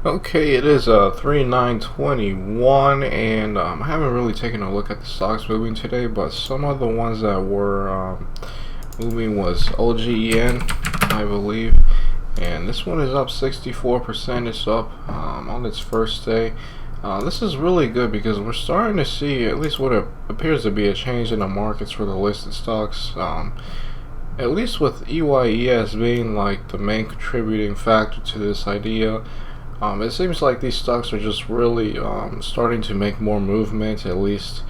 Okay, it is 3/9/21, and I haven't really taken a look at the stocks moving today, but some of the ones that were moving was OGEN, I believe, and this one is up 64%. It's up on its first day. This is really good because we're starting to see at least what appears to be a change in the markets for the listed stocks. At least with EYES being like the main contributing factor to this idea. It seems like these stocks are just really starting to make more movement. At least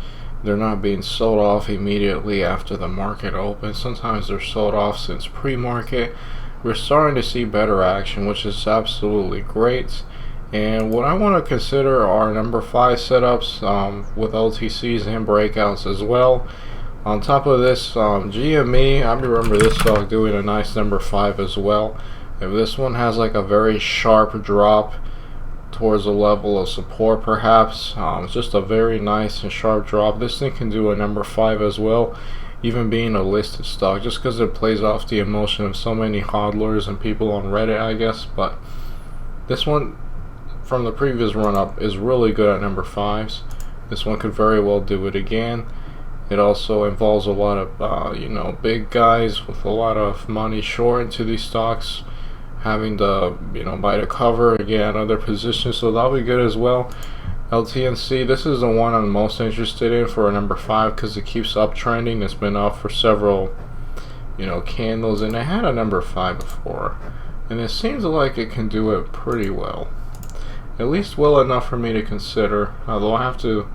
they're not being sold off immediately after the market opens. Sometimes they're sold off since pre-market. We're starting to see better action, which is absolutely great. And what I want to consider are number 5 setups with LTCs and breakouts as well. On top of this, GME, I remember this stock doing a nice number 5 as well. If this one has like a very sharp drop towards a level of support, perhaps it's just a very nice and sharp drop, this thing can do a number 5 as well, even being a listed stock, just because it plays off the emotion of so many hodlers and people on Reddit, I guess. But this one from the previous run up is really good at number 5s. This one could very well do it again. It also involves a lot of big guys with a lot of money short into these stocks, having to buy the cover again other positions, so that'll be good as well. LTNC, this is the one I'm most interested in for a number 5 because it keeps uptrending. It's been up for several candles, and it had a number 5 before, and it seems like it can do it pretty well, at least well enough for me to consider. Although I have to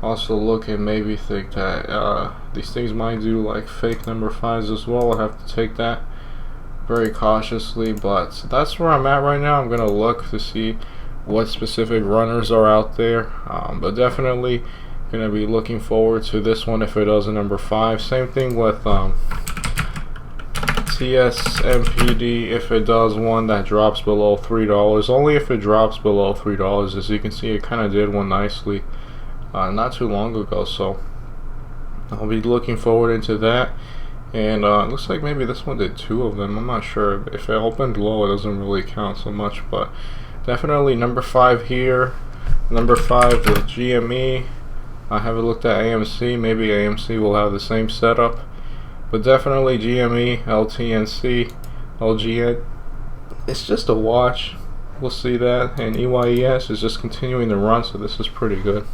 also look and maybe think that these things might do like fake number 5s as well. I have to take that very cautiously, but that's where I'm at right now. I'm gonna look to see what specific runners are out there, but gonna be looking forward to this one if it does a number 5. Same thing with TSMPD, if it does one that drops below $3. Only if it drops below $3. As you can see, it kind of did one nicely not too long ago, so I'll be looking forward into that. And it looks like maybe this one did 2 of them. I'm not sure. If it opened low, it doesn't really count so much, but definitely number 5 here. Number 5 with GME. I haven't looked at AMC. Maybe AMC will have the same setup, but definitely GME, LTNC, LGN. It's just a watch. We'll see that. And EYES is just continuing to run, so this is pretty good.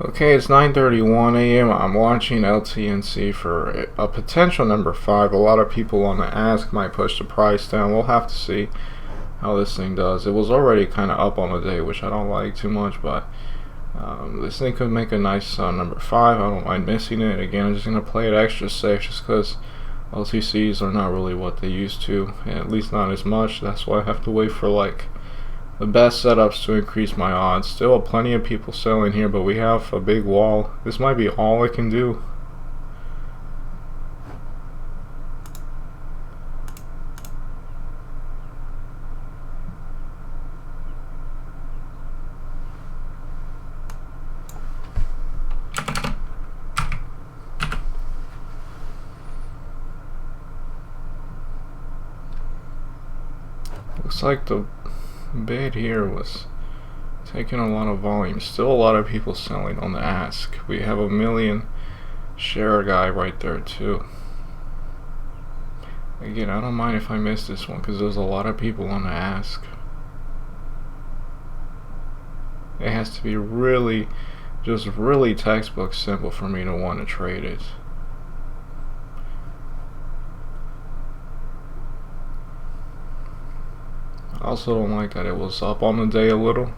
Okay, it's 9:31 a.m. I'm watching LTNC for a potential number 5. A lot of people on the ask might push the price down. We'll have to see how this thing does. It was already kind of up on the day, which I don't like too much, but this thing could make a nice number 5. I don't mind missing it. Again, I'm just going to play it extra safe just because LTCs are not really what they used to, and at least not as much. That's why I have to wait for like the best setups to increase my odds. Still plenty of people selling here, but we have a big wall. This might be all I can do. Looks like the bid here was taking a lot of volume. Still a lot of people selling on the ask. We have a 1,000,000 share guy right there too. Again, I don't mind if I miss this one because there's a lot of people on the ask. It has to be really, just really textbook simple for me to want to trade it. I also don't like that it was up on the day a little.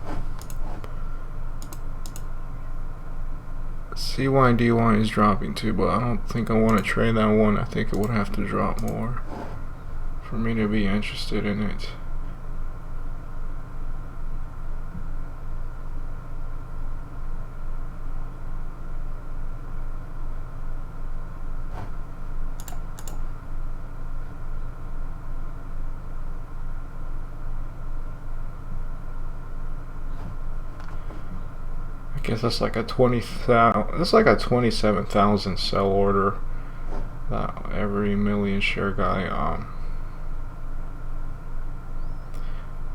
CYDY is dropping too, but I don't think I want to trade that one. I think it would have to drop more for me to be interested in it. I guess that's like a 20,000. That's like a 27,000 sell order. That every 1,000,000 share guy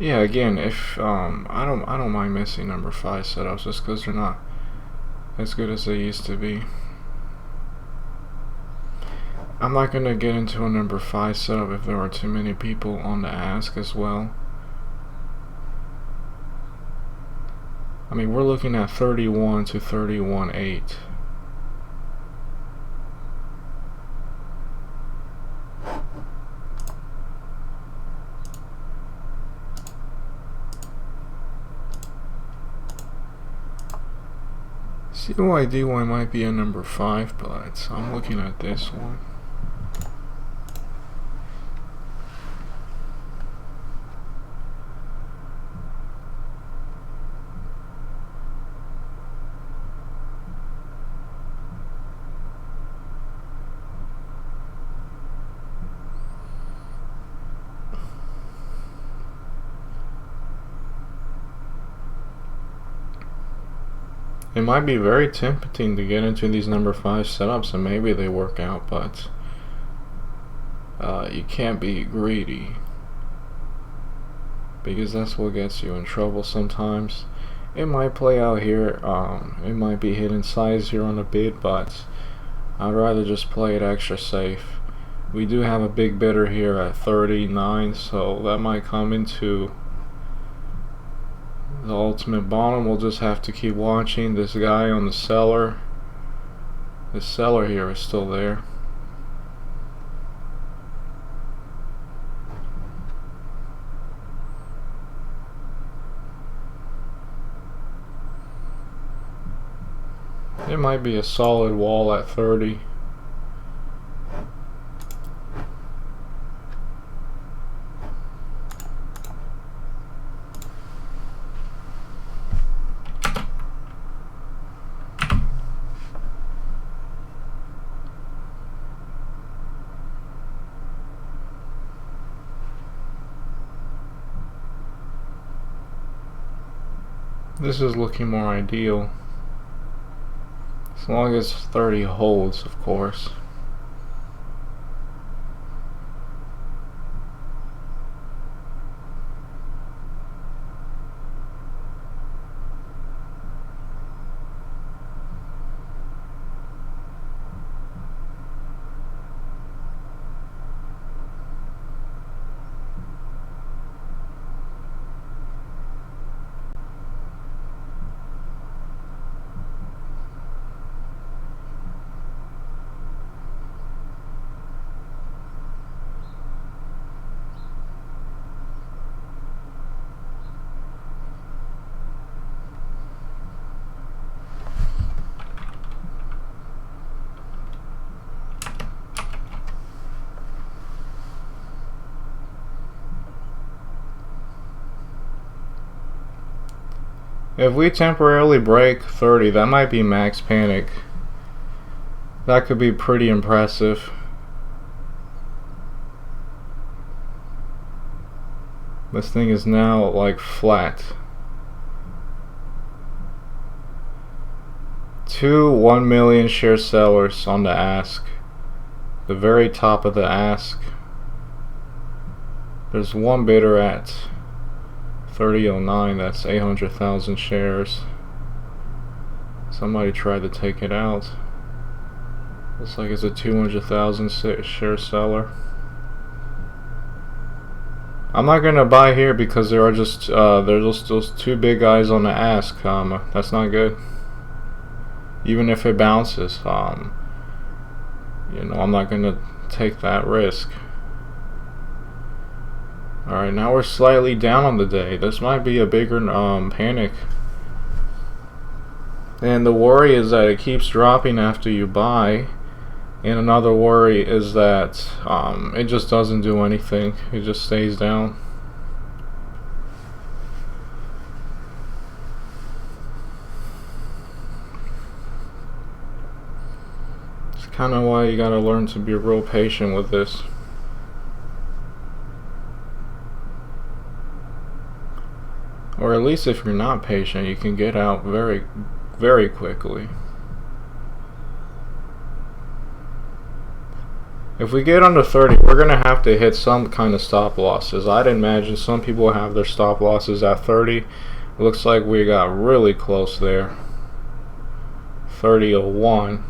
Yeah, again, if I don't mind missing number 5 setups just because they're not as good as they used to be. I'm not gonna get into a number 5 setup if there are too many people on the ask as well. I mean, we're looking at 31 to 31.8. CYD1 might be a number 5, but I'm looking at this one. It might be very tempting to get into these number 5 setups and maybe they work out, but you can't be greedy, because that's what gets you in trouble sometimes. It might play out here, it might be hitting size here on a bid, but I'd rather just play it extra safe. We do have a big bidder here at 39, so that might come into the ultimate bottom. We'll just have to keep watching this guy on the seller. The seller here is still there. It might be a solid wall at 30. This is looking more ideal, as long as 30 holds, of course. If we temporarily break 30, that might be max panic. That could be pretty impressive. This thing is now like flat. 2 1 million share sellers on the ask. The very top of the ask. There's one bidder at 30.09, that's 800,000 shares. Somebody tried to take it out. Looks like it's a 200,000 share seller. I'm not gonna buy here because there are just there's those 2 big guys on the ask. That's not good. Even if it bounces, you know, I'm not gonna take that risk. Alright, now we're slightly down on the day. This might be a bigger panic. And the worry is that it keeps dropping after you buy. And another worry is that it just doesn't do anything. It just stays down. It's kind of why you gotta learn to be real patient with this. Or at least if you're not patient, you can get out very, very quickly. If we get under 30, we're going to have to hit some kind of stop losses. I'd imagine some people have their stop losses at 30. It looks like we got really close there. 30.01.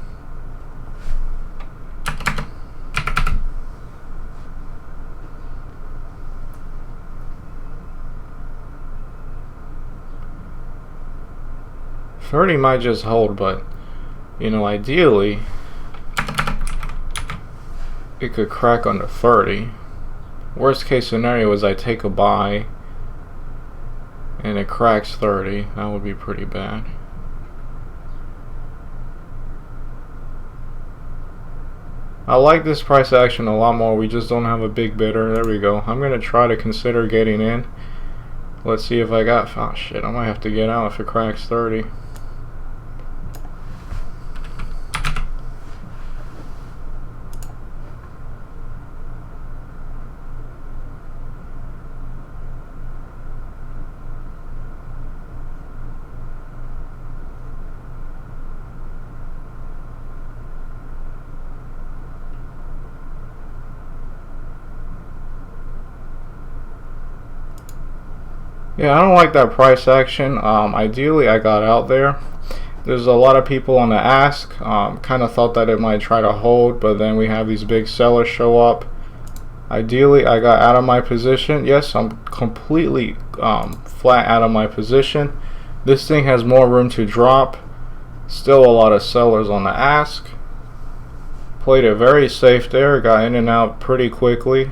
$30 might just hold, but you know, ideally it could crack under 30. Worst case scenario is I take a buy and it cracks 30. That would be pretty bad. I like this price action a lot more. We just don't have a big bidder. There we go. I'm gonna try to consider getting in. Let's see if I got, oh shit, I might have to get out if it cracks 30. Yeah, I don't like that price action. Ideally, I got out there. There's a lot of people on the ask. Kind of thought that it might try to hold, but then we have these big sellers show up. Ideally, I got out of my position. Yes, I'm completely flat out of my position. This thing has more room to drop. Still a lot of sellers on the ask. Played it very safe there. Got in and out pretty quickly.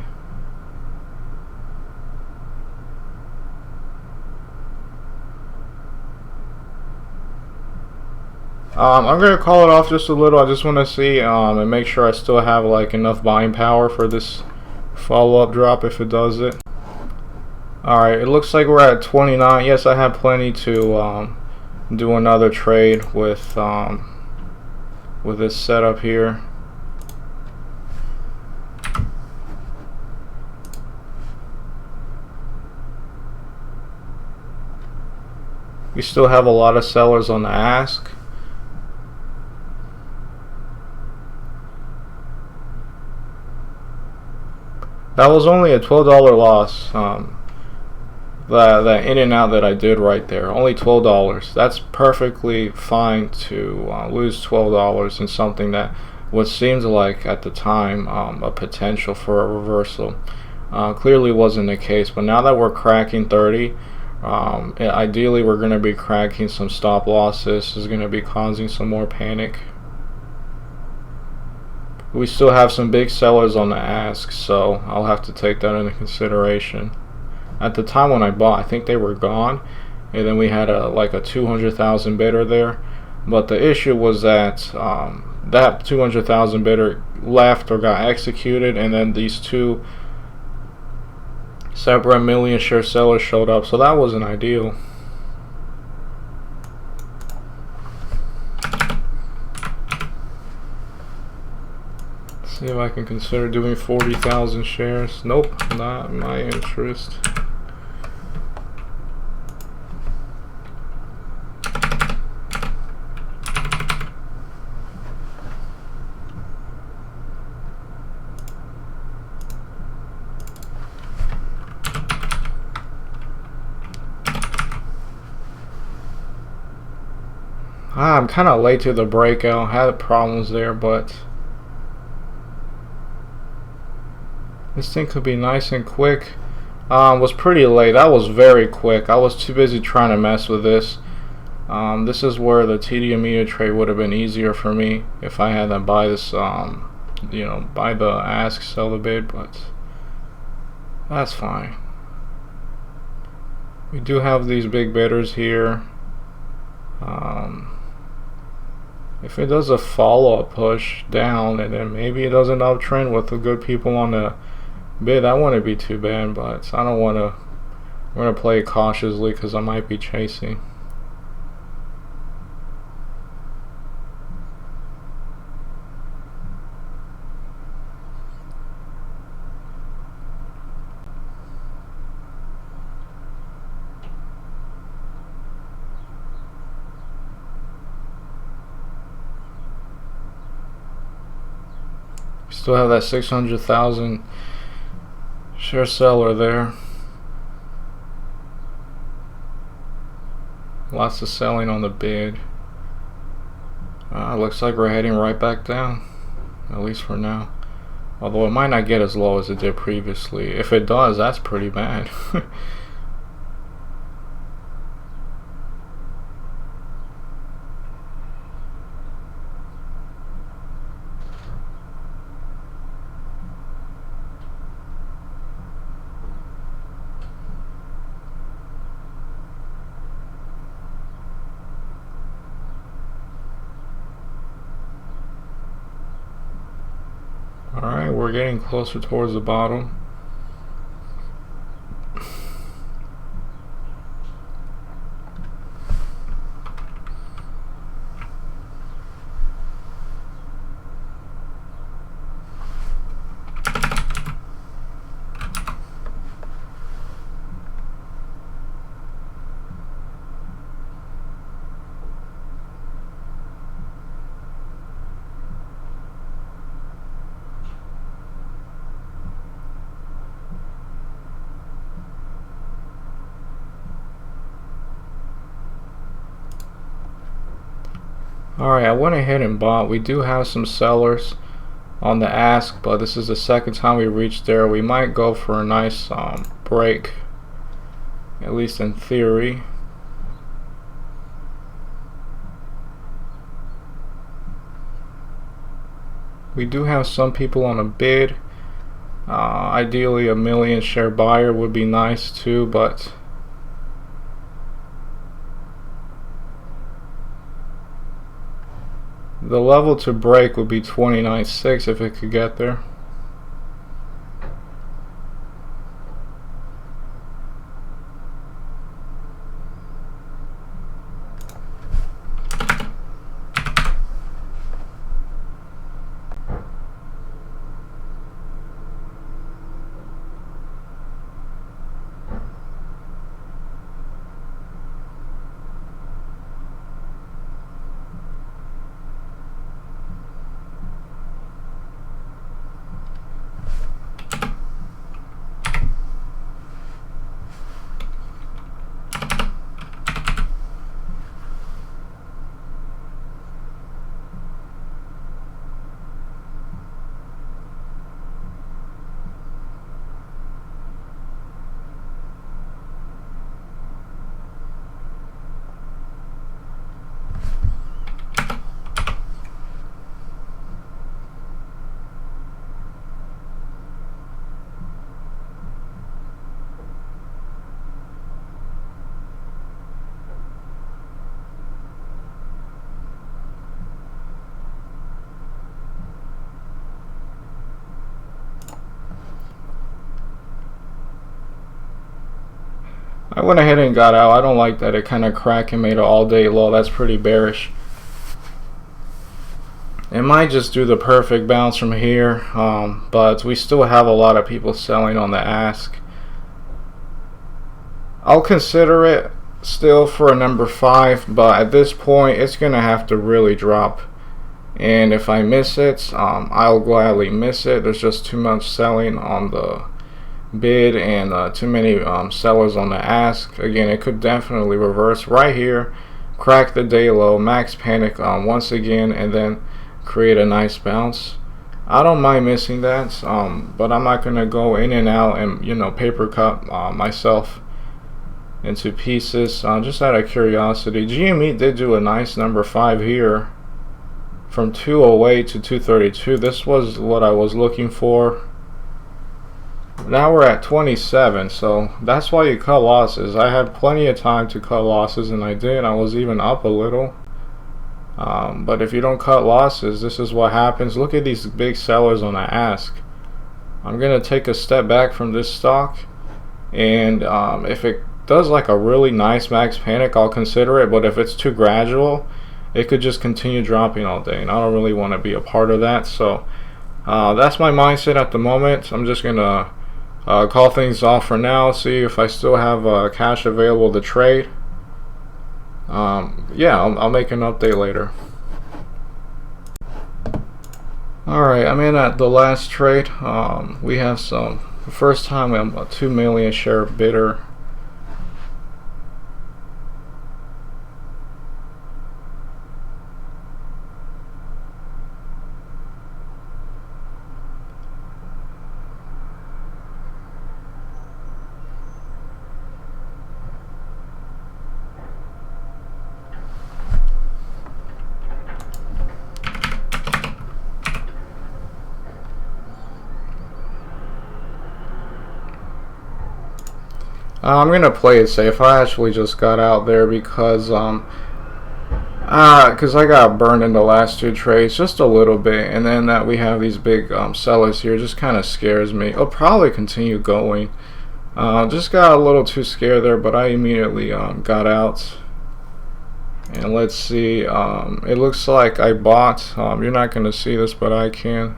I'm gonna call it off just a little. I just want to see and make sure I still have like enough buying power for this follow-up drop if it does it. Alright, it looks like we're at 29. Yes, I have plenty to do another trade with this setup here. We still have a lot of sellers on the ask. That was only a $12 loss. That in and out that I did right there, only $12. That's perfectly fine to lose $12 in something that what seemed like at the time a potential for a reversal. Clearly wasn't the case, but now that we're cracking 30, ideally we're going to be cracking some stop losses. This is going to be causing some more panic. We still have some big sellers on the ask, so I'll have to take that into consideration. At the time when I bought, I think they were gone, and then we had like a 200,000 bidder there. But the issue was that that 200,000 bidder left or got executed, and then these two separate million share sellers showed up, so that wasn't ideal. See if I can consider doing 40,000 shares. Nope, not my interest. I'm kind of late to the breakout. Had problems there, but this thing could be nice and quick. Was pretty late. That was very quick. I was too busy trying to mess with this. This is where the TD meter trade would have been easier for me if I had to buy this, you know, buy the ask, sell the bid, but that's fine. We do have these big bidders here. If it does a follow-up push down and then maybe it does an uptrend with the good people on the bid, that wouldn't be too bad, but I don't want to. I'm going to play it cautiously because I might be chasing. Still have that 600,000 share seller there. Lots of selling on the bid. Looks like we're heading right back down, at least for now. Although it might not get as low as it did previously. If it does, that's pretty bad. Alright, we're getting closer towards the bottom. Alright, I went ahead and bought. We do have some sellers on the ask, but this is the second time we reached there. We might go for a nice break, at least in theory. We do have some people on a bid. Ideally a 1 million share buyer would be nice too, but the level to break would be 29.6 if it could get there. I went ahead and got out. I don't like that it kind of cracked and made an all-day low. That's pretty bearish. It might just do the perfect bounce from here, but we still have a lot of people selling on the ask. I'll consider it still for a number 5, but at this point it's gonna have to really drop, and if I miss it, I'll gladly miss it. There's just too much selling on the bid and too many sellers on the ask. Again, it could definitely reverse right here, crack the day low, max panic once again, and then create a nice bounce. I don't mind missing that, but I'm not gonna go in and out and, you know, paper cut myself into pieces. Just out of curiosity, GME did do a nice number 5 here from 208 to 232. This was what I was looking for. Now we're at 27, so that's why you cut losses. I had plenty of time to cut losses, and I did. I was even up a little. But if you don't cut losses, this is what happens. Look at these big sellers on the ask. I'm gonna take a step back from this stock, and if it does like a really nice max panic, I'll consider it. But if it's too gradual, it could just continue dropping all day, and I don't really want to be a part of that. So that's my mindset at the moment. I'm just gonna call things off for now, see if I still have cash available to trade. Yeah, I'll make an update later. Alright, I'm in at the last trade. We have the first time I'm a 2 million share bidder. I'm gonna play it safe. I actually just got out there because I got burned in the last two trades just a little bit, and then that we have these big sellers here just kind of scares me. I'll probably continue going. Just got a little too scared there, but I immediately got out. And let's see. It looks like I bought. You're not gonna see this, but I can.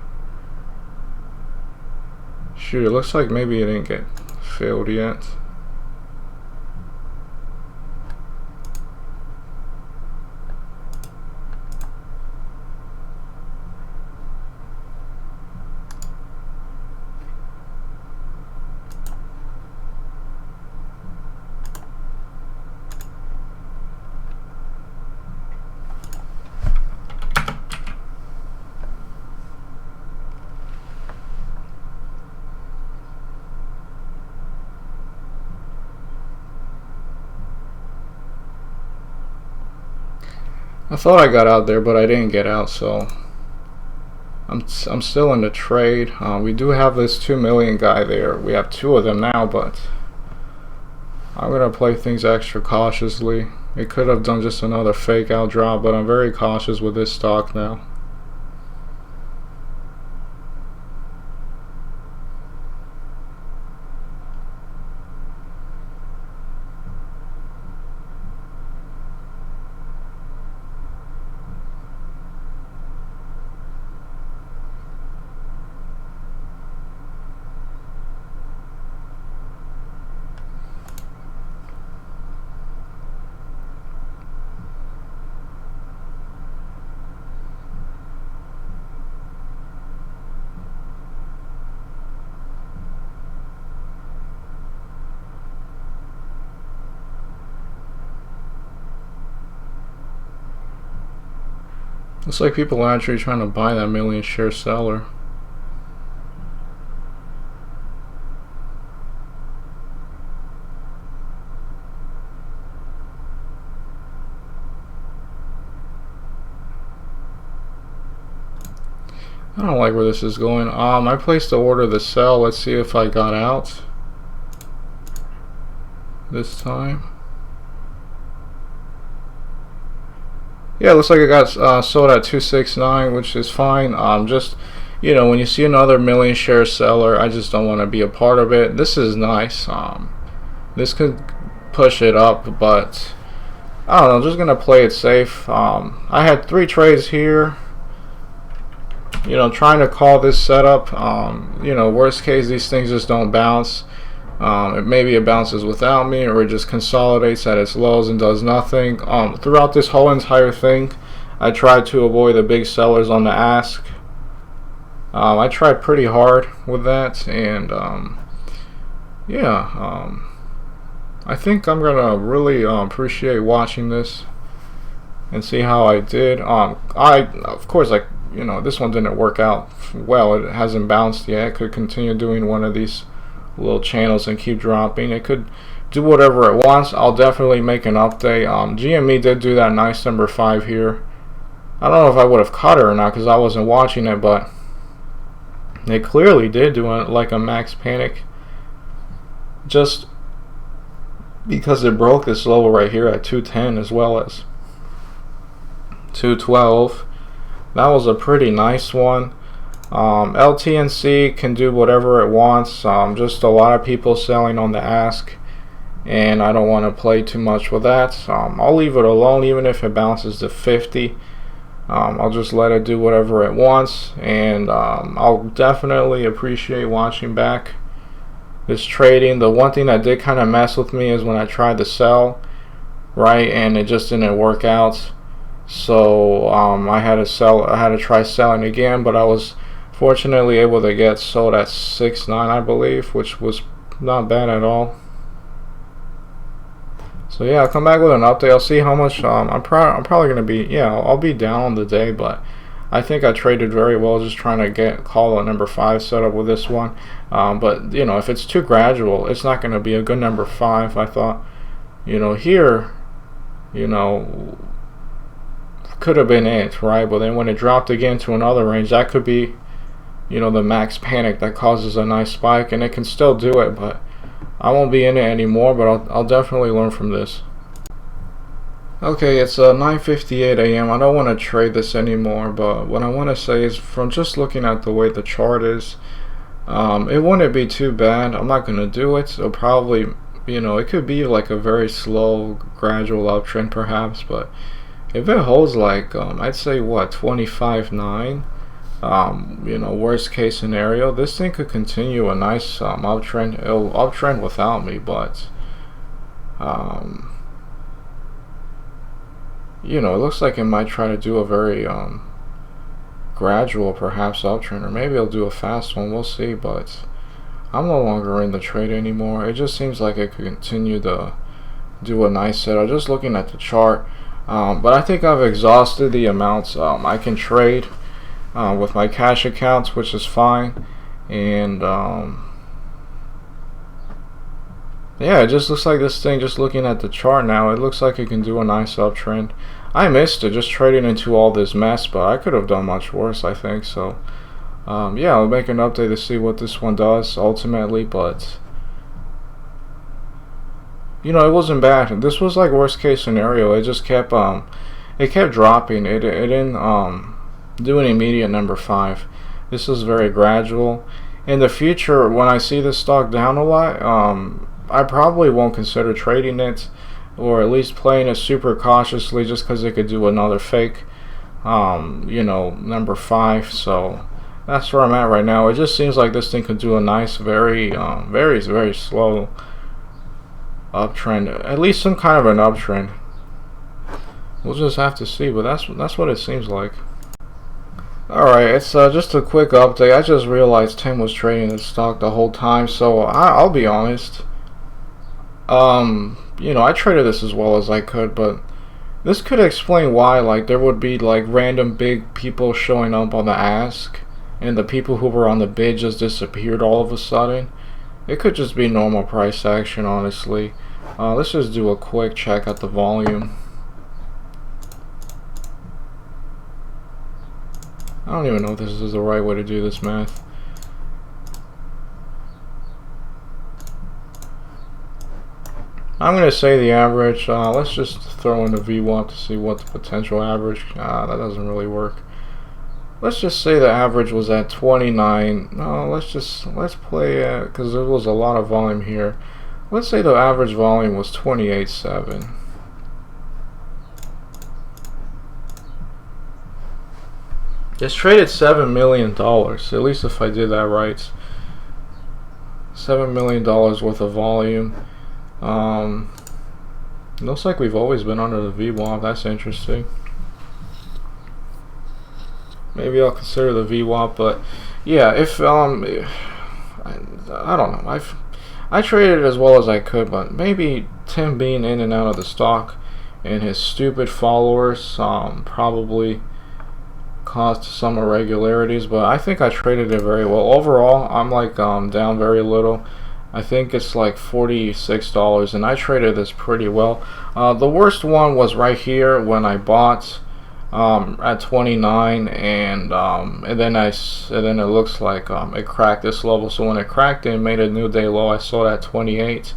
Shoot, it looks like maybe it didn't get filled yet. I thought I got out there, but I didn't get out, so I'm still in the trade. We do have this 2 million guy there. We have two of them now, but I'm gonna play things extra cautiously. It could have done just another fake out drop, but I'm very cautious with this stock now. Looks like people are actually trying to buy that million share seller. I don't like where this is going. I placed the order to sell. Let's see if I got out this time. Yeah, it looks like it got sold at 269, which is fine. Just, you know, when you see another million share seller, I just don't want to be a part of it. This is nice. This could push it up, but I don't know. I'm just gonna play it safe. I had 3 trades here. You know, trying to call this setup. You know, worst case, these things just don't bounce. Maybe it bounces without me, or it just consolidates at its lows and does nothing. Throughout this whole entire thing, I tried to avoid the big sellers on the ask. I tried pretty hard with that, and yeah, I think I'm gonna really appreciate watching this and see how I did. Of course, like, you know, this one didn't work out well. It hasn't bounced yet. It could continue doing one of these little channels and keep dropping. It could do whatever it wants. I'll definitely make an update. GME did do that nice number 5 here. I don't know if I would have caught it or not because I wasn't watching it, but they clearly did do it like a max panic, just because it broke this level right here at 210 as well as 212. That was a pretty nice one. LTNC can do whatever it wants. Just a lot of people selling on the ask, and I don't want to play too much with that. I'll leave it alone even if it bounces to 50. I'll just let it do whatever it wants, and I'll definitely appreciate watching back this trading. The one thing that did kind of mess with me is when I tried to sell, right, and it just didn't work out. So I had to sell. I had to try selling again, but I was fortunately able to get sold at 6.9, I believe, which was not bad at all. So yeah, I'll come back with an update. I'll see how much. I'm probably gonna be. Yeah, I'll be down on the day, but I think I traded very well. Just trying to call a number 5 setup with this one. But you know, if it's too gradual, it's not gonna be a good number 5. I thought, you know, here, you know, could have been it, right? But then when it dropped again to another range, that could be, you know, the max panic that causes a nice spike, and it can still do it, but I won't be in it anymore. But I'll definitely learn from this. Okay, it's 9:58 a.m. I don't want to trade this anymore, but what I want to say is, from just looking at the way the chart is, it wouldn't be too bad. I'm not going to do it, so probably, you know, it could be like a very slow, gradual uptrend perhaps, but if it holds like, I'd say what, 25.9, you know, worst case scenario, this thing could continue a nice uptrend. It'll uptrend without me, but you know, it looks like it might try to do a very gradual perhaps uptrend, or maybe it'll do a fast one. We'll see, but I'm no longer in the trade anymore. It just seems like it could continue to do a nice setup just looking at the chart. But I think I've exhausted the amounts I can trade with my cash accounts, which is fine. And yeah, it just looks like this thing, just looking at the chart now, it looks like it can do a nice uptrend. I missed it just trading into all this mess, but I could have done much worse, I think. So yeah, I'll make an update to see what this one does ultimately, but you know, it wasn't bad. This was like worst case scenario. It just kept dropping. It didn't do an immediate number 5. This is very gradual. In the future, when I see this stock down a lot, I probably won't consider trading it, or at least playing it super cautiously, just because it could do another fake you know, number 5. So that's where I'm at right now. It just seems like this thing could do a nice, very slow uptrend, at least some kind of an uptrend. We'll just have to see, but that's what it seems like. Alright, it's just a quick update. I just realized Tim was trading this stock the whole time, so I'll be honest. You know, I traded this as well as I could, but this could explain why, like, there would be like random big people showing up on the ask, and the people who were on the bid just disappeared all of a sudden. It could just be normal price action, honestly. Let's just do a quick check at the volume. I don't even know if this is the right way to do this math. I'm going to say the average. Let's just throw in the VWAP to see what the potential average. That doesn't really work. Let's just say the average was at 29. No, let's play it, because there was a lot of volume here. Let's say the average volume was 28.7. It's traded $7 million, at least if I did that right. $7 million worth of volume. Looks like we've always been under the VWAP. That's interesting. Maybe I'll consider the VWAP, but yeah, if I don't know. I traded it as well as I could, but maybe Tim being in and out of the stock and his stupid followers probably caused some irregularities, but I think I traded it very well. Overall, I'm like down very little. I think it's like $46, and I traded this pretty well. The worst one was right here when I bought at 29, and then it looks like it cracked this level. So when it cracked and made a new day low, I sold at 28.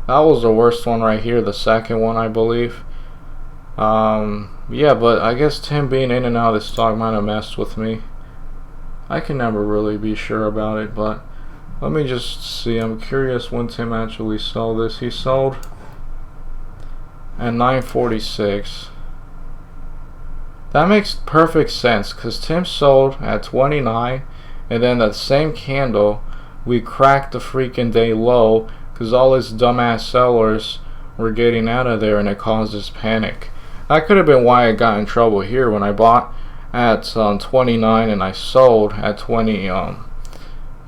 That was the worst one right here. The second one, I believe. Yeah, but I guess Tim being in and out of the stock might have messed with me. I can never really be sure about it, but let me just see. I'm curious when Tim actually sold this. He sold at 9:46. That makes perfect sense, because Tim sold at 29, and then that same candle, we cracked the freaking day low, because all his dumbass sellers were getting out of there, and it caused this panic. That could have been why I got in trouble here when I bought at 29 and I sold at 20.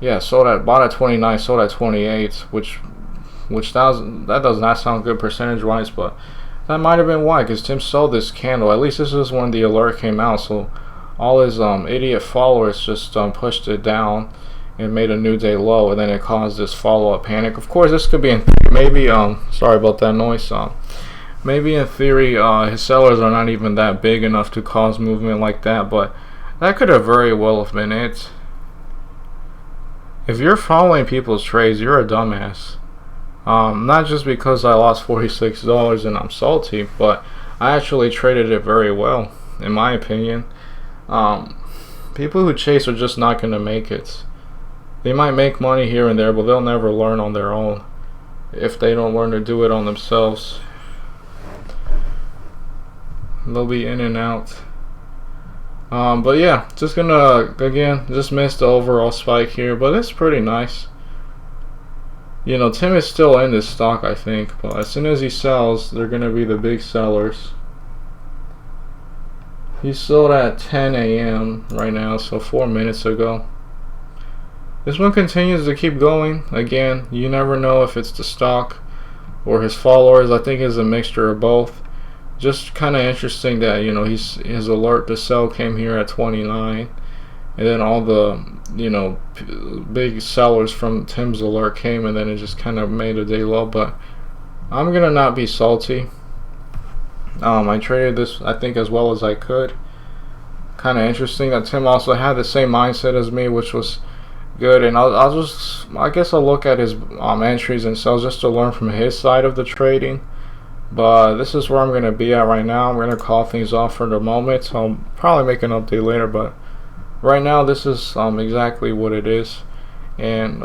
Yeah, bought at 29, sold at 28, which that does not sound good percentage wise, but that might have been why, because Tim sold this candle. At least this is when the alert came out, so all his idiot followers just pushed it down and made a new day low, and then it caused this follow-up panic. Of course, this could be in maybe sorry about that noise. Maybe in theory his sellers are not even that big enough to cause movement like that, but that could have very well have been it. If you're following people's trades, you're a dumbass. Not just because I lost $46 and I'm salty, but I actually traded it very well, in my opinion. People who chase are just not going to make it. They might make money here and there, but they'll never learn on their own if they don't learn to do it on themselves. They'll be in and out. But yeah, just gonna, again, just missed the overall spike here, but it's pretty nice. You know, Tim is still in this stock, I think, but as soon as he sells, they're gonna be the big sellers. He sold at 10 a.m. right now, so 4 minutes ago. This one continues to keep going. Again, you never know if it's the stock or his followers. I think it's a mixture of both. Just kind of interesting that, you know, his alert to sell came here at 29, and then all the, you know, big sellers from Tim's alert came, and then it just kind of made a day low. But I'm gonna not be salty. I traded this, I think, as well as I could. Kind of interesting that Tim also had the same mindset as me, which was good. And I guess I'll look at his entries and sells just to learn from his side of the trading. But this is where I'm going to be at right now. I'm going to call things off for the moment. So I'll probably make an update later, but right now this is exactly what it is. And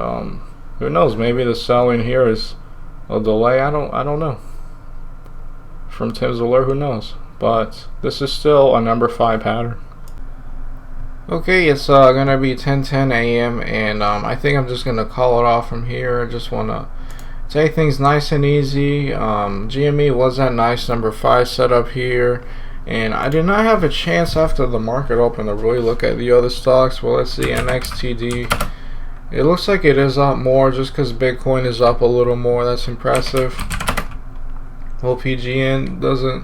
who knows, maybe the sell in here is a delay. I don't know. From Tim's alert, who knows? But this is still a number 5 pattern. Okay, it's gonna be 10:10 a.m. and I think I'm just gonna call it off from here. I just wanna take things nice and easy. GME was that nice number 5 setup here, and I did not have a chance after the market opened to really look at the other stocks. Well, let's see, NXTD. It looks like it is up more just because Bitcoin is up a little more. That's impressive. OPGN doesn't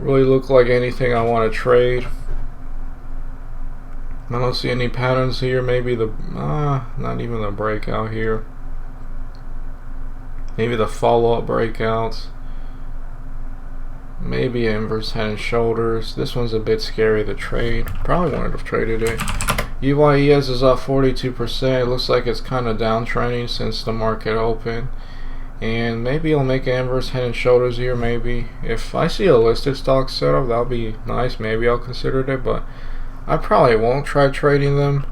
really look like anything I want to trade. I don't see any patterns here. Maybe the not even the breakout here. Maybe the follow-up breakouts. Maybe inverse head and shoulders. This one's a bit scary to trade. Probably wouldn't have traded it. UYES is up 42%. It looks like it's kind of downtrending since the market opened. And maybe I'll make an inverse head and shoulders here. Maybe if I see a listed stock setup, that'll be nice. Maybe I'll consider it, but I probably won't try trading them.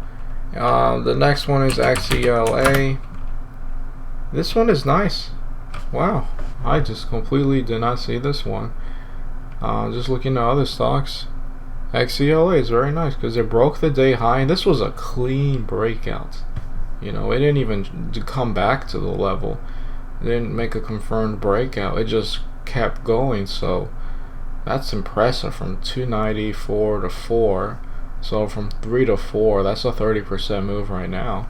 The next one is XELA. This one is nice. Wow, I just completely did not see this one. Just looking at other stocks, XELA is very nice because it broke the day high, and this was a clean breakout. You know, it didn't even come back to the level. It didn't make a confirmed breakout. It just kept going. So that's impressive. From 294 to 4. So from 3 to 4, that's a 30% move right now.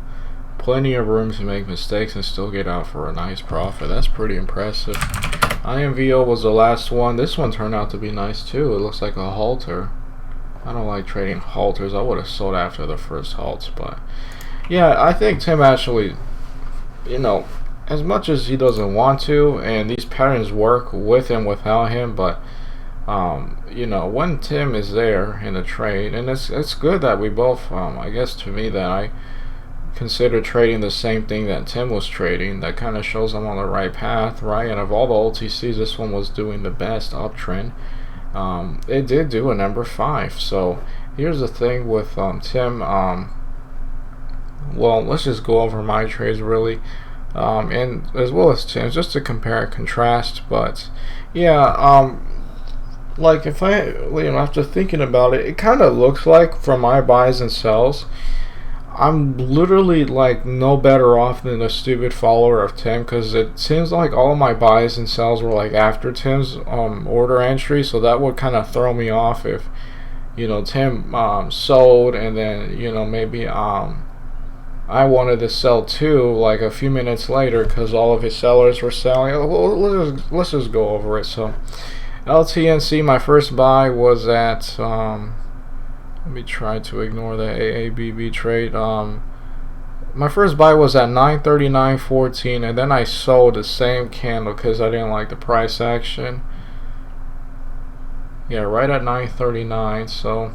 Plenty of room to make mistakes and still get out for a nice profit. That's pretty impressive. IMVO was the last one. This one turned out to be nice too. It looks like a halter. I don't like trading halters. I would have sold after the first halt, but yeah, I think Tim actually, you know, as much as he doesn't want to, and these patterns work with and without him, but you know, when Tim is there in the trade, and it's good that we both, I guess to me, that I consider trading the same thing that Tim was trading. That kind of shows I'm on the right path, right? And of all the OTCs, this one was doing the best uptrend. It did do a number 5. So here's the thing with Tim. Well, let's just go over my trades really, and as well as Tim's, just to compare and contrast. But yeah, like if I, you know, after thinking about it, it kind of looks like from my buys and sells, I'm literally like no better off than a stupid follower of Tim, because it seems like all of my buys and sells were like after Tim's order entry, so that would kind of throw me off if, you know, Tim sold and then, you know, maybe I wanted to sell too like a few minutes later because all of his sellers were selling. Well, let's just go over it. So LTNC, my first buy was at let me try to ignore the AABB trade. My first buy was at 939.14, and then I sold the same candle because I didn't like the price action. Yeah, right at 939. So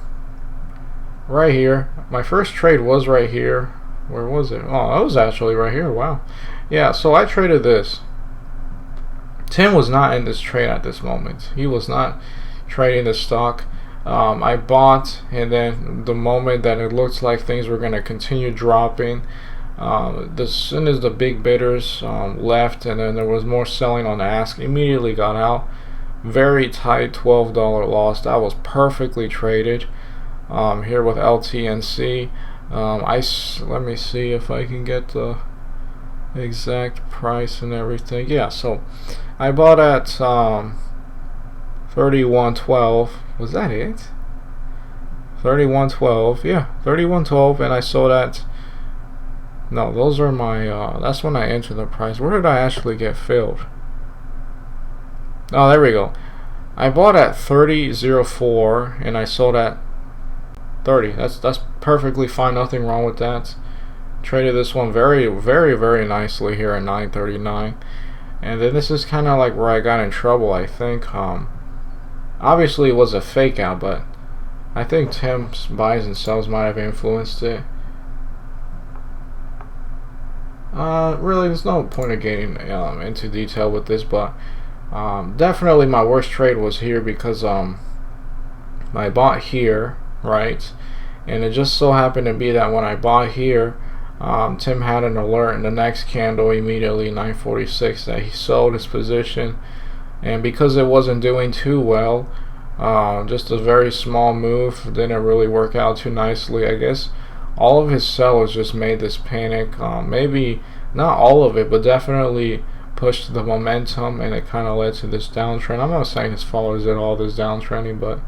right here, my first trade was right here. Where was it? Oh, it was actually right here. Wow. Yeah, so I traded this. Tim was not in this trade at this moment. He was not trading the stock. I bought, and then the moment that it looks like things were going to continue dropping, as soon as the big bidders left, and then there was more selling on the ask, immediately got out. Very tight $12 loss. That was perfectly traded. Here with LTNC, let me see if I can get the exact price and everything. Yeah, so I bought at 31.12. Was that it? 31.12. Yeah, 31.12, and I sold at. No, those are my. That's when I entered the price. Where did I actually get filled? Oh, there we go. I bought at 30.04 and I sold at 30. That's perfectly fine. Nothing wrong with that. Traded this one very, very, very nicely here at 939. And then this is kind of like where I got in trouble, I think. Obviously it was a fake out, but I think Tim's buys and sells might have influenced it. Really, there's no point of getting into detail with this, but definitely my worst trade was here because I bought here, right? And it just so happened to be that when I bought here, Tim had an alert in the next candle immediately, 946, that he sold his position. And because it wasn't doing too well, just a very small move, didn't really work out too nicely. I guess all of his sellers just made this panic. Maybe not all of it, but definitely pushed the momentum, and it kind of led to this downtrend. I'm not saying his followers did all this downtrending, but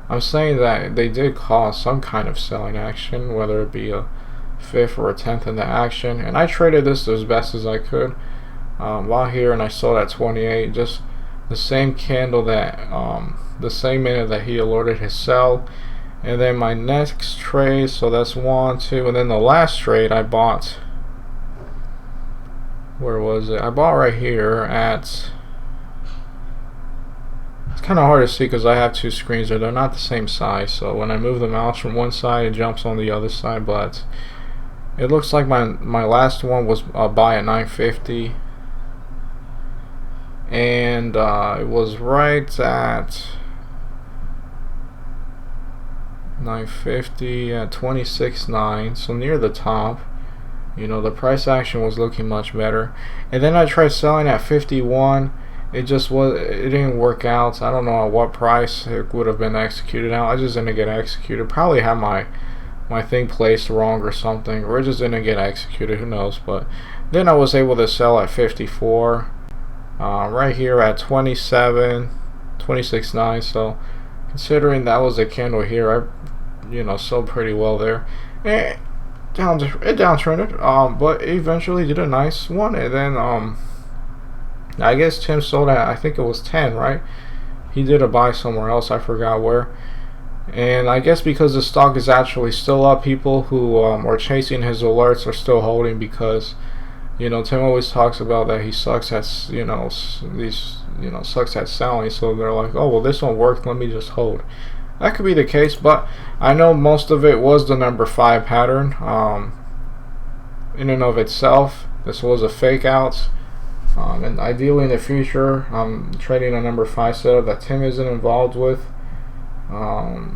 I'm saying that they did cause some kind of selling action, whether it be a fifth or a tenth in the action. And I traded this as best as I could. Bought here and I sold at 28. Just the same candle that the same minute that he alerted his sell. And then my next trade, so that's 1, 2, and then the last trade I bought, where was it? I bought right here at, it's kind of hard to see because I have two screens there. They're not the same size, so when I move the mouse from one side it jumps on the other side. But it looks like my last one was a buy at 950, and it was right at 950 at 26.9, so near the top. You know, the price action was looking much better. And then I tried selling at 51. It didn't work out. I don't know at what price it would have been executed out. I just didn't get executed. Probably had my thing placed wrong or something, or it just didn't get executed, who knows. But then I was able to sell at 54, right here at 27, 26.9. So considering that was a candle here, I sold pretty well there. It downtrended, but eventually did a nice one. And then I guess Tim sold at, I think it was 10, right? He did a buy somewhere else, I forgot where. And I guess because the stock is actually still up, people who are chasing his alerts are still holding, because Tim always talks about that he sucks at sucks at selling. So they're like, oh well, this one worked, let me just hold. That could be the case, but I know most of it was the number 5 pattern. In and of itself, this was a fake out. And ideally in the future, I'm trading a number 5 setup that Tim isn't involved with. Not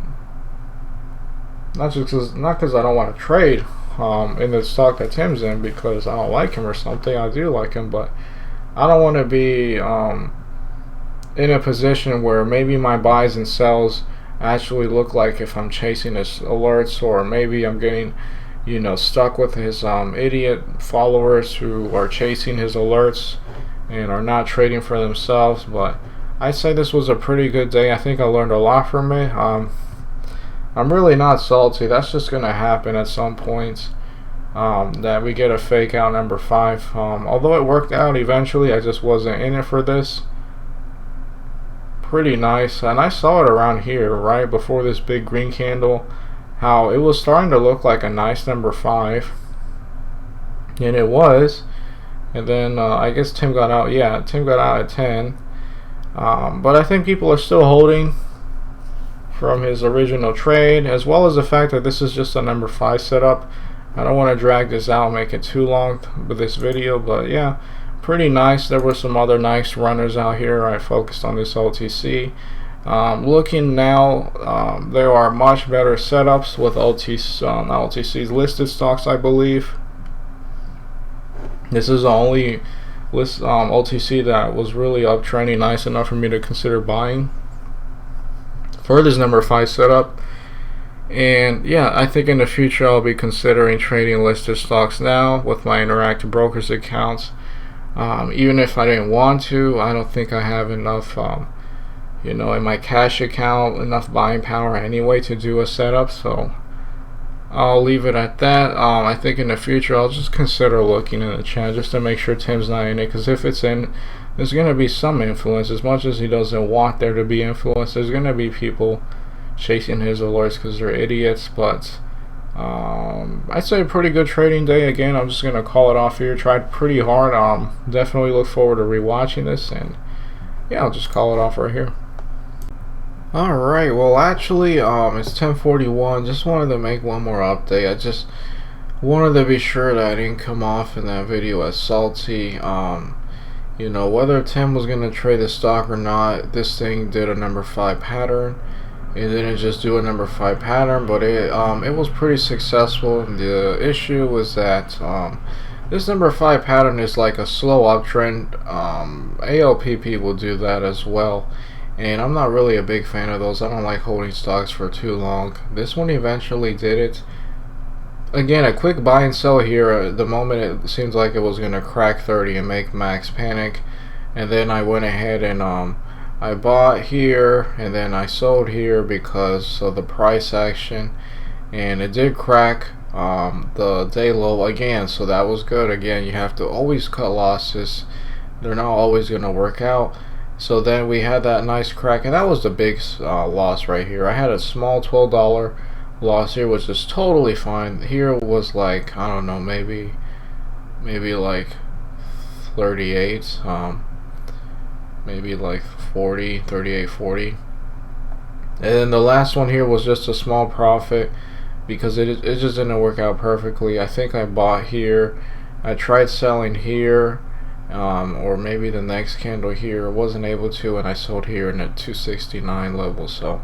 because I don't want to trade in the stock that Tim's in because I don't like him or something. I do like him, but I don't want to be in a position where maybe my buys and sells actually look like if I'm chasing his alerts, or maybe I'm getting you know, stuck with his idiot followers who are chasing his alerts and are not trading for themselves. But I'd say this was a pretty good day. I think I learned a lot from it. I'm really not salty. That's just going to happen at some point, that we get a fake out number 5. Although it worked out eventually, I just wasn't in it for this. Pretty nice. And I saw it around here right before this big green candle, how it was starting to look like a nice number 5. And it was. And then I guess Tim got out. Yeah, Tim got out at 10. But I think people are still holding from his original trade, as well as the fact that this is just a number 5 setup. I don't want to drag this out and make it too long with this video, but yeah, pretty nice. There were some other nice runners out here. I focused on this LTC. Looking now, there are much better setups with LTC's listed stocks, I believe. This is the only LTC that was really uptrending nice enough for me to consider buying for this number 5 setup. And yeah, I think in the future I'll be considering trading listed stocks now with my Interactive Brokers accounts. Even if I didn't want to, I don't think I have enough you know, in my cash account, enough buying power anyway to do a setup, so I'll leave it at that. I think in the future I'll just consider looking in the channel just to make sure Tim's not in it, because if it's in, there's going to be some influence. As much as he doesn't want there to be influence, there's going to be people chasing his alerts because they're idiots. But I'd say a pretty good trading day. Again, I'm just going to call it off here. Tried pretty hard. Definitely look forward to rewatching this, and yeah, I'll just call it off right here. Alright, well actually it's 10:41. Just wanted to make one more update. I just wanted to be sure that I didn't come off in that video as salty. You know, whether Tim was gonna trade the stock or not, this thing did a number 5 pattern. It didn't just do a number 5 pattern, but it was pretty successful. The issue was that this number 5 pattern is like a slow uptrend. ALPP will do that as well, and I'm not really a big fan of those. I don't like holding stocks for too long. This one eventually did it. Again, a quick buy and sell here. The moment it seems like it was going to crack 30 and make Max panic, and then I went ahead and I bought here and then I sold here because of the price action, and it did crack the day low again, so that was good. Again, you have to always cut losses. They're not always going to work out. So then we had that nice crack, and that was the big loss right here. I had a small $12 loss here, which is totally fine. Here was like, I don't know, maybe like 38, maybe like 40, 38, 40. And then the last one here was just a small profit because it just didn't work out perfectly. I think I bought here, I tried selling here, or maybe the next candle here, wasn't able to, and I sold here in at 269 level. So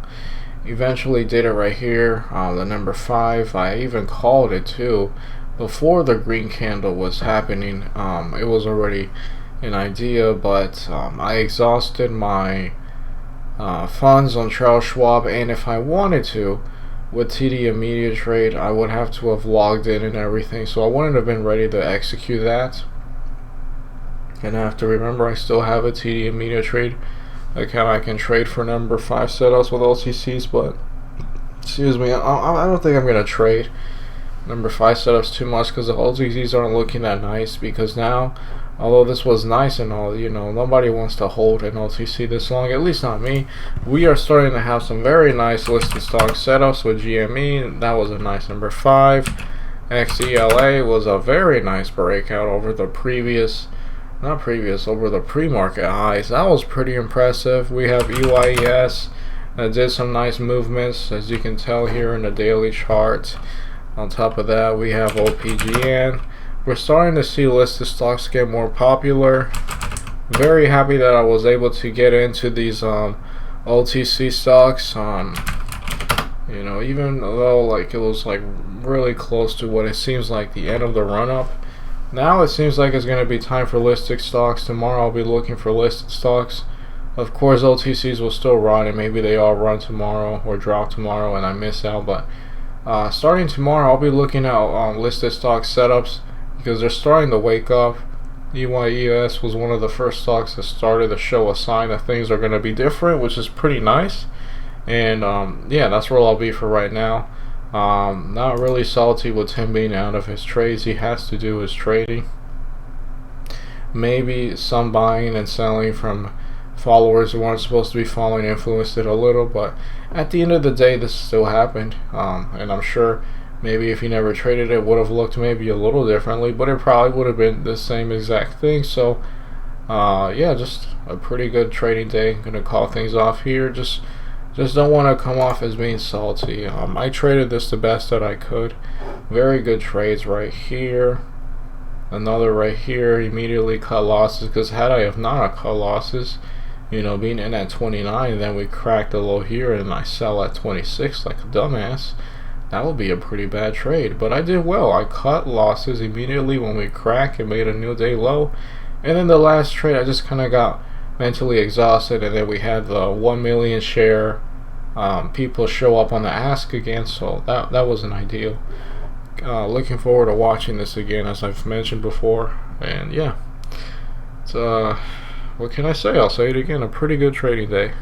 eventually did it right here. The number 5, I even called it too before the green candle was happening. It was already an idea, but I exhausted my funds on Charles Schwab, and if I wanted to with TD Immediate Trade, I would have to have logged in and everything, so I wouldn't have been ready to execute that. And I have to remember I still have a TD Immediate Trade account. I can trade for number 5 setups with LTCs, but excuse me, I don't think I'm gonna trade number 5 setups too much because the LTCs aren't looking that nice. Because now, although this was nice and all, you know, nobody wants to hold an LTC this long, at least not me. We are starting to have some very nice listed stock setups with GME. That was a nice number 5. XELA was a very nice breakout over the over the pre-market highs. That was pretty impressive. We have EYES that did some nice movements, as you can tell here in the daily chart. On top of that, we have OPGN. We're starting to see listed stocks get more popular. Very happy that I was able to get into these OTC stocks. You know, even though like it was like really close to what it seems like the end of the run-up, now it seems like it's going to be time for listed stocks. Tomorrow I'll be looking for listed stocks. Of course, OTCs will still run, and maybe they all run tomorrow or drop tomorrow and I miss out, but Starting tomorrow, I'll be looking at listed stock setups because they're starting to wake up. EYES was one of the first stocks that started to show a sign that things are going to be different, which is pretty nice. And yeah, that's where I'll be for right now. Not really salty with him being out of his trades. He has to do his trading. Maybe some buying and selling from followers who aren't supposed to be following influenced it a little, but at the end of the day, this still happened. And I'm sure maybe if he never traded it, would have looked maybe a little differently, but it probably would have been the same exact thing. So yeah, just a pretty good trading day. Gonna call things off here. Just don't want to come off as being salty. I traded this the best that I could. Very good trades right here. Another right here. Immediately cut losses, because had I have not cut losses, you know, being in at 29, then we cracked a low here and I sell at 26 like a dumbass, that would be a pretty bad trade. But I did well. I cut losses immediately when we cracked and made a new day low. And then the last trade, I just kind of got mentally exhausted, and then we had the 1 million share people show up on the ask again, so that wasn't ideal. Looking forward to watching this again, as I've mentioned before. And yeah, it's what can I say? I'll say it again, a pretty good trading day.